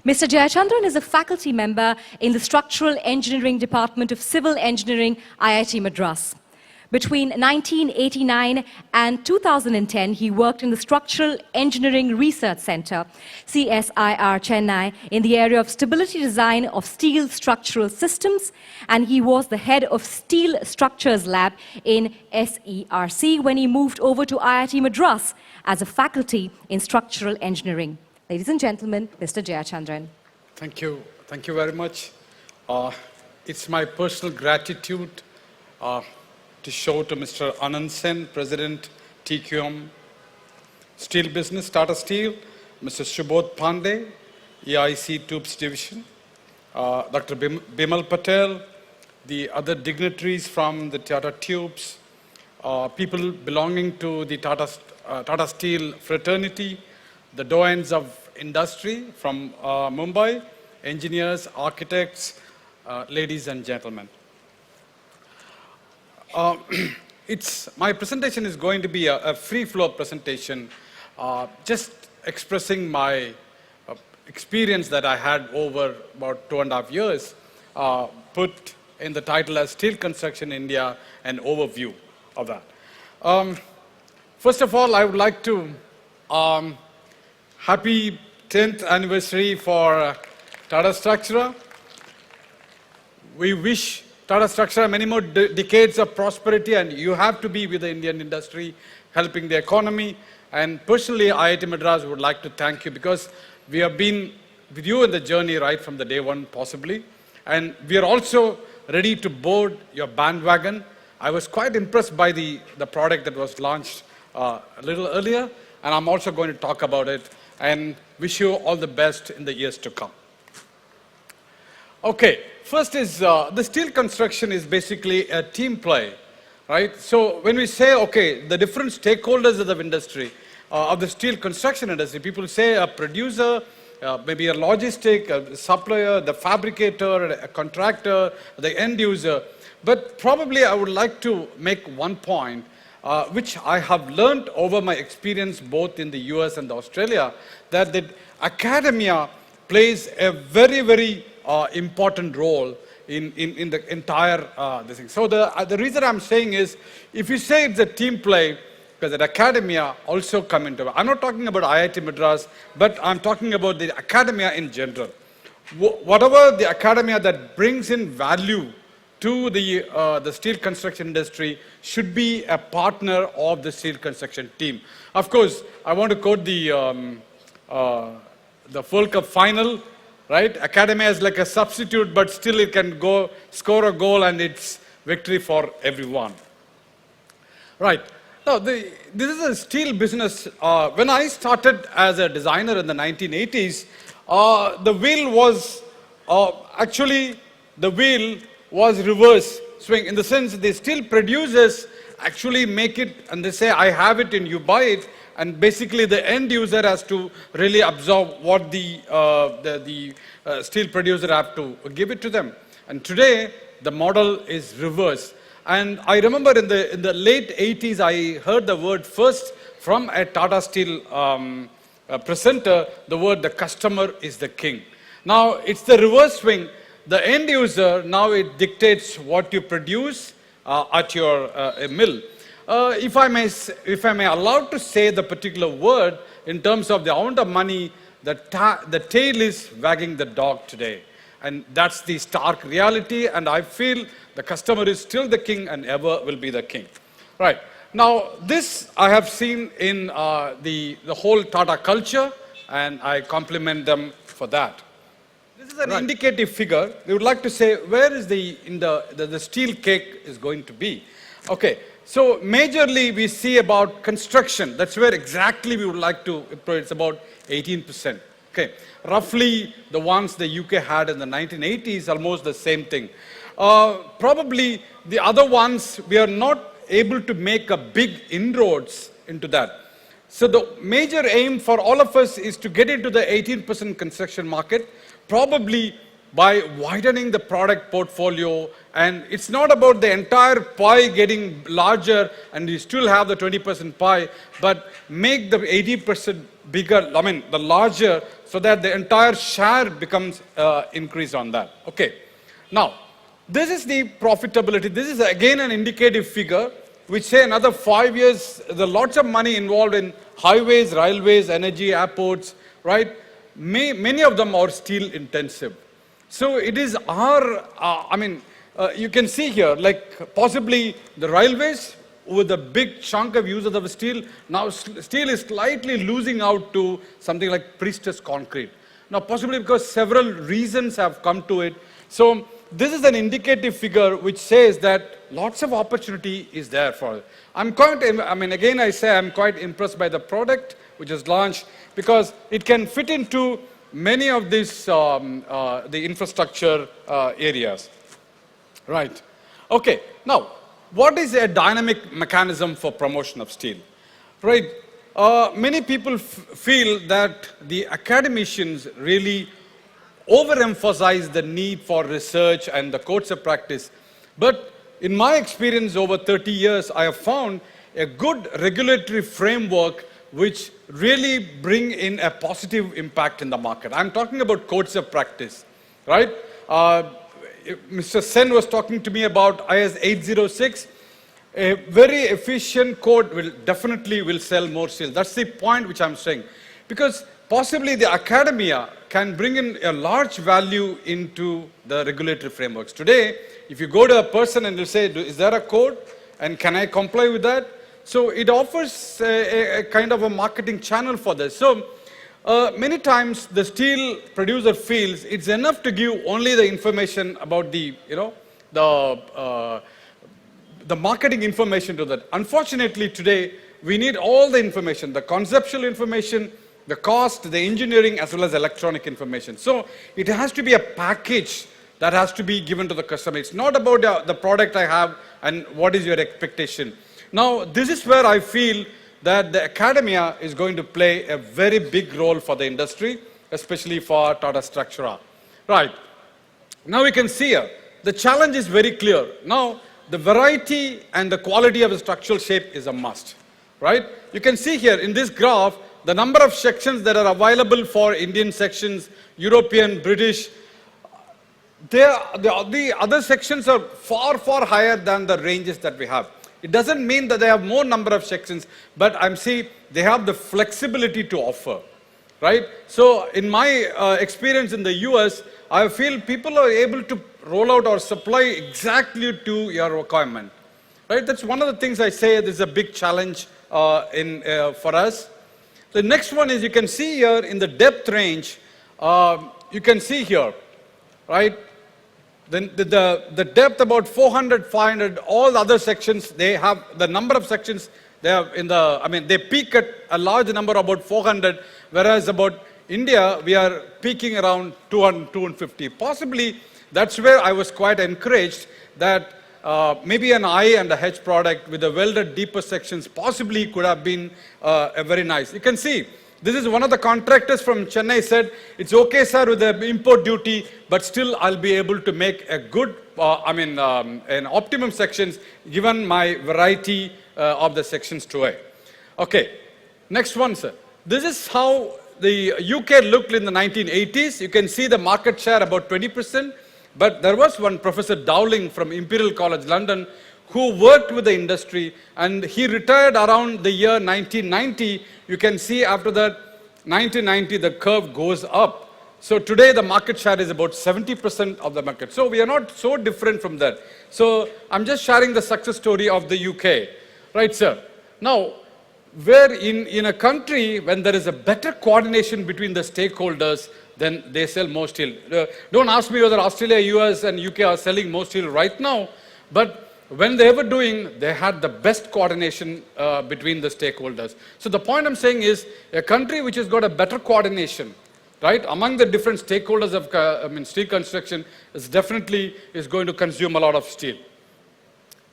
Mr. Jayachandran is a faculty member in the Structural Engineering Department of Civil Engineering, IIT Madras. Between 1989 and 2010, he worked in the Structural Engineering Research Center, CSIR Chennai, in the area of stability design of steel structural systems, and he was the head of Steel Structures Lab in SERC when he moved over to IIT Madras as a faculty in structural engineering. Ladies and gentlemen, Mr. Jayachandran. Thank you. Thank you very much. It's my personal gratitude to show to Mr. Anand Sen, President, TQM Steel Business, Tata Steel, Mr. Subodh Pandey, EIC Tubes Division, Dr. Bimal Patel, the other dignitaries from the Tata Tubes, people belonging to the Tata Steel fraternity, the doyens of industry from Mumbai, engineers, architects, ladies and gentlemen. My presentation is going to be a free-flow presentation, just expressing my experience that I had over about 2.5 years, put in the title as Steel Construction India, an overview of that. First of all, I would like to happy 10th anniversary for Tata Structura. We wish Tata Structura many more decades of prosperity, and you have to be with the Indian industry, helping the economy. And personally, IIT Madras would like to thank you because we have been with you in the journey right from the day one, possibly. And we are also ready to board your bandwagon. I was quite impressed by the product that was launched a little earlier, and I'm also going to talk about it and wish you all the best in the years to come. Okay, first is the steel construction is basically a team play, right? So when we say, okay, the different stakeholders of the industry, of the steel construction industry, people say a producer, maybe a logistic, a supplier, the fabricator, a contractor, the end user. But probably I would like to make one point, which I have learned over my experience both in the US and Australia, that the academia plays a very, very important role in the entire this thing. So the reason I'm saying is, if you say it's a team play, because the academia also come into it. I'm not talking about IIT Madras, but I'm talking about the academia in general. Whatever the academia that brings in value to the steel construction industry should be a partner of the steel construction team. Of course, I want to quote the World Cup final, right? Academia is like a substitute, but still it can go score a goal and it's victory for everyone. Right. Now, this is a steel business. When I started as a designer in the 1980s, the wheel was reverse swing, in the sense the steel producers actually make it and they say, I have it and you buy it, and basically the end user has to really absorb what the steel producer have to give it to them. And today the model is reverse. And I remember in the late 80s, I heard the word first from a Tata Steel presenter, the word the customer is the king. Now it's the reverse swing. The end user, now it dictates what you produce at your mill. If I may allowed to say the particular word in terms of the amount of money, the tail is wagging the dog today. And that's the stark reality, and I feel the customer is still the king and ever will be the king. Right. Now, this I have seen in the whole Tata culture, and I compliment them for that. This is an indicative figure. We would like to say where is the steel cake is going to be. Okay. So majorly we see about construction. That's where exactly we would like to, it's about 18%. Okay. Roughly the ones the UK had in the 1980s, almost the same thing. Probably the other ones, we are not able to make a big inroads into that. So the major aim for all of us is to get into the 18% construction market. Probably by widening the product portfolio, and it's not about the entire pie getting larger and you still have the 20% pie, but make the 80% bigger, I mean the larger, so that the entire share becomes increased on that. Okay. Now, this is the profitability. This is again an indicative figure which say another 5 years, there's lots of money involved in highways, railways, energy, airports, right? Many of them are steel intensive. So it is our, you can see here, like possibly the railways with a big chunk of users of steel, now steel is slightly losing out to something like precious concrete. Now possibly because several reasons have come to it. So this is an indicative figure which says that lots of opportunity is there for it. Again I say I'm quite impressed by the product which is launched because it can fit into many of these, the infrastructure areas. Right. Okay. Now, what is a dynamic mechanism for promotion of steel? Right. Many people feel that the academicians really overemphasize the need for research and the codes of practice. But in my experience over 30 years, I have found a good regulatory framework which really bring in a positive impact in the market. I'm talking about codes of practice, right? Mr. Sen was talking to me about IS 806. A very efficient code will definitely sell more steel. That's the point which I'm saying. Because possibly the academia can bring in a large value into the regulatory frameworks. Today, if you go to a person and you say, is there a code and can I comply with that? So it offers a kind of a marketing channel for this. So many times the steel producer feels it's enough to give only the information about the, the marketing information to that. Unfortunately today, we need all the information, the conceptual information, the cost, the engineering, as well as electronic information. So it has to be a package that has to be given to the customer. It's not about the product I have and what is your expectation. Now, this is where I feel that the academia is going to play a very big role for the industry, especially for Tata Structura. Right. Now we can see here, the challenge is very clear. Now, the variety and the quality of the structural shape is a must. Right. You can see here in this graph, the number of sections that are available for Indian sections, European, British, the other sections are far, far higher than the ranges that we have. It doesn't mean that they have more number of sections, but I'm saying they have the flexibility to offer, right? So in my experience in the US, I feel people are able to roll out or supply exactly to your requirement, right? That's one of the things I say this is a big challenge for us. The next one is you can see here in the depth range, you can see here, right? The depth about 400, 500, all the other sections, they have the number of sections, they have they peak at a large number, about 400, whereas about India, we are peaking around 200, 250. Possibly, that's where I was quite encouraged that maybe an I and a H product with the welded deeper sections possibly could have been a very nice. You can see, this is one of the contractors from Chennai said, it's okay sir with the import duty, but still I'll be able to make a good, an optimum sections given my variety of the sections today. Okay, next one sir. This is how the UK looked in the 1980s. You can see the market share about 20%, but there was one Professor Dowling from Imperial College London who worked with the industry, and he retired around the year 1990. You can see after that, 1990, the curve goes up. So today, the market share is about 70% of the market. So we are not so different from that. So I'm just sharing the success story of the UK. Right, sir? Now, where in a country, when there is a better coordination between the stakeholders, then they sell more steel. Don't ask me whether Australia, US, and UK are selling more steel right now, but when they were doing, they had the best coordination between the stakeholders. So the point I'm saying is, a country which has got a better coordination, right, among the different stakeholders of steel construction is definitely going to consume a lot of steel.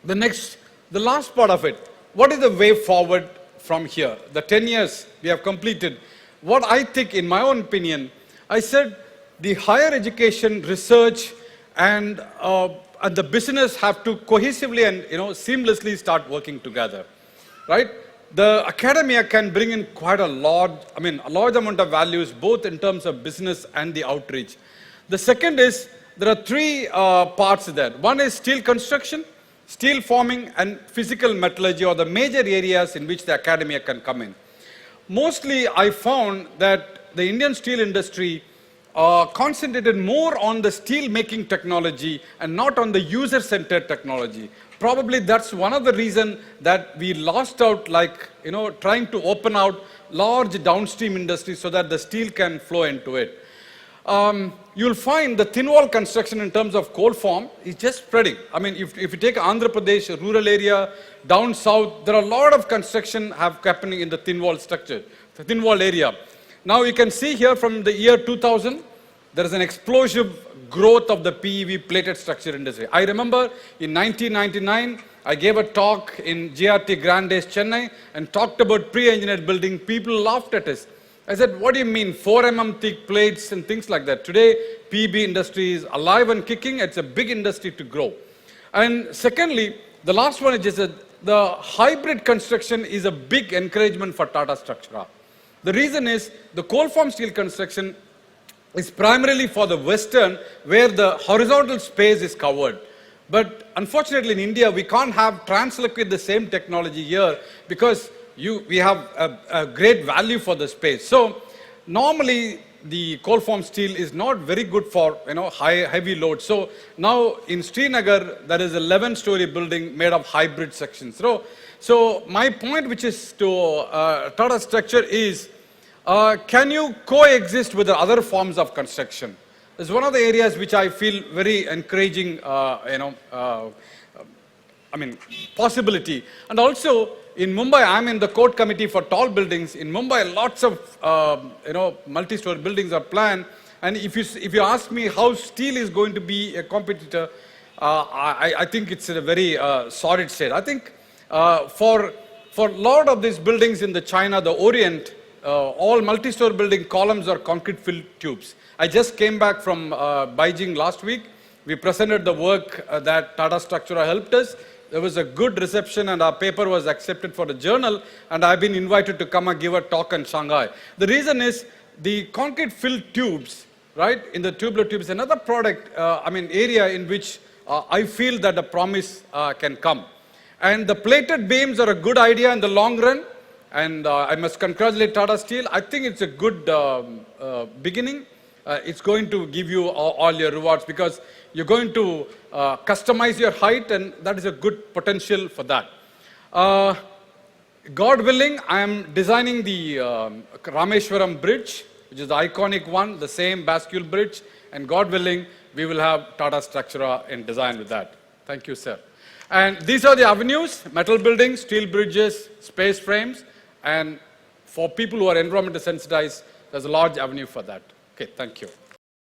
The last part of it, what is the way forward from here? The 10 years we have completed. What I think, in my own opinion, I said, the higher education, research, and the business have to cohesively and seamlessly start working together, right? The academia can bring in quite a large amount of values, both in terms of business and the outreach. The second is, there are three parts there. One is steel construction, steel forming, and physical metallurgy are the major areas in which the academia can come in. Mostly, I found that the Indian steel industry concentrated more on the steel making technology and not on the user-centered technology. Probably that's one of the reasons that we lost out, trying to open out large downstream industries so that the steel can flow into it. You'll find the thin wall construction in terms of coal form is just spreading. I mean, if you take Andhra Pradesh, a rural area, down south, there are a lot of construction happening in the thin wall structure, the thin wall area. Now you can see here from the year 2000, there is an explosive growth of the PEV plated structure industry. I remember in 1999, I gave a talk in GRT Grandes, Chennai, and talked about pre-engineered building. People laughed at us. I said, what do you mean, 4 mm thick plates and things like that? Today, PEB industry is alive and kicking. It's a big industry to grow. And secondly, the last one is just that the hybrid construction is a big encouragement for Tata Structura. The reason is the coal form steel construction is primarily for the western, where the horizontal space is covered. But unfortunately in India, we can't have transliquid the same technology here because we have a great value for the space. So normally the coal form steel is not very good for heavy load. So now in Srinagar, there is an 11-story building made of hybrid sections. So my point, which is to Tata Structure, is can you coexist with the other forms of construction? It's one of the areas which I feel very encouraging, possibility. And also in Mumbai, I'm in the code committee for tall buildings. In Mumbai, lots of multi-story buildings are planned. And if you ask me how steel is going to be a competitor, I think it's in a very solid state. I think for a lot of these buildings in the China, the Orient, all multi-story building columns are concrete-filled tubes. I just came back from Beijing last week. We presented the work that Tata Structura helped us. There was a good reception and our paper was accepted for a journal, and I've been invited to come and give a talk in Shanghai. The reason is the concrete-filled tubes, right, in the tubular tubes, another product, area in which I feel that the promise can come. And the plated beams are a good idea in the long run. And I must congratulate Tata Steel. I think it's a good beginning. It's going to give you all your rewards because you're going to customize your height, and that is a good potential for that. God willing, I am designing the Rameshwaram Bridge, which is the iconic one, the same bascule bridge. And God willing, we will have Tata Structura in design with that. Thank you, sir. And these are the avenues: metal buildings, steel bridges, space frames. And for people who are environmentally sensitized, there's a large avenue for that. Okay, thank you.